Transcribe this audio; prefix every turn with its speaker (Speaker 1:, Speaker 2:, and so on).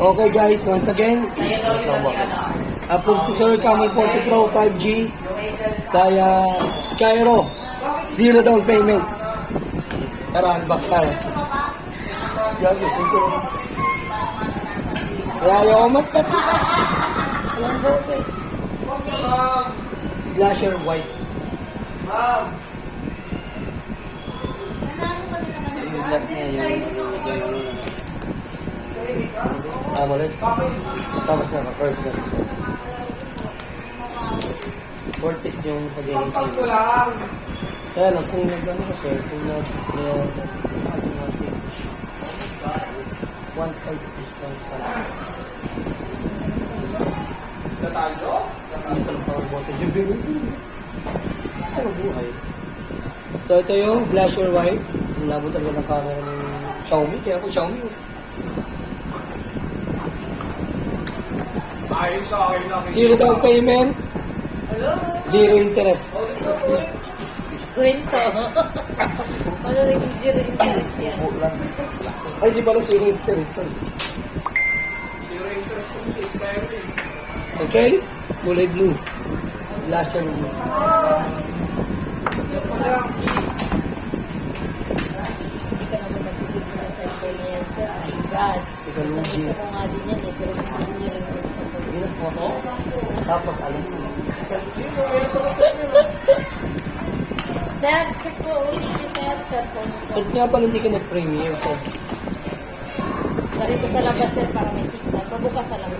Speaker 1: Okay guys, once again, si Sir Camel 40 Pro 5G, kaya Skyro, 0 down payment. Tara, unbox tayo. Kaya yung mas na walang boses. Glasher white. Yung glass niya, yung AMOLED. Tapos naka-curve na isa. Vortex yung pag-iing kayo. Kaya lang, kung nag-ano ka sir, kung nag-1.5 is 1.5. Natalo? Hindi ka lang power button. Yung biro. Ano buhay? So ito yung Glasher white. Ang labot talaga ng camera ng Xiaomi. Kaya ako Xiaomi.
Speaker 2: Ayun sa akin lang.
Speaker 1: 0 down payment. 0 interest.
Speaker 3: Kwento. Ano naging zero interest yan?
Speaker 1: Ay, di pala 0 interest.
Speaker 2: Zero interest kung sa Skyrim.
Speaker 1: Okay? Kulay blue. Glasher blue.
Speaker 3: Hindi ka naman magsisisi na sa ito na yan, sir. My God. Gusto ko nga din yan eh, pero hindi niya rin gusto ko.
Speaker 1: Hindi na po ako. Tapos, alam mo.
Speaker 3: Sir, check po. Thank you, sir. Sir, phone po.
Speaker 1: Ba't nga pala hindi ka na-premiere, sir?
Speaker 3: Sarito sa labas, sir, para may signal. Pabukas na lang.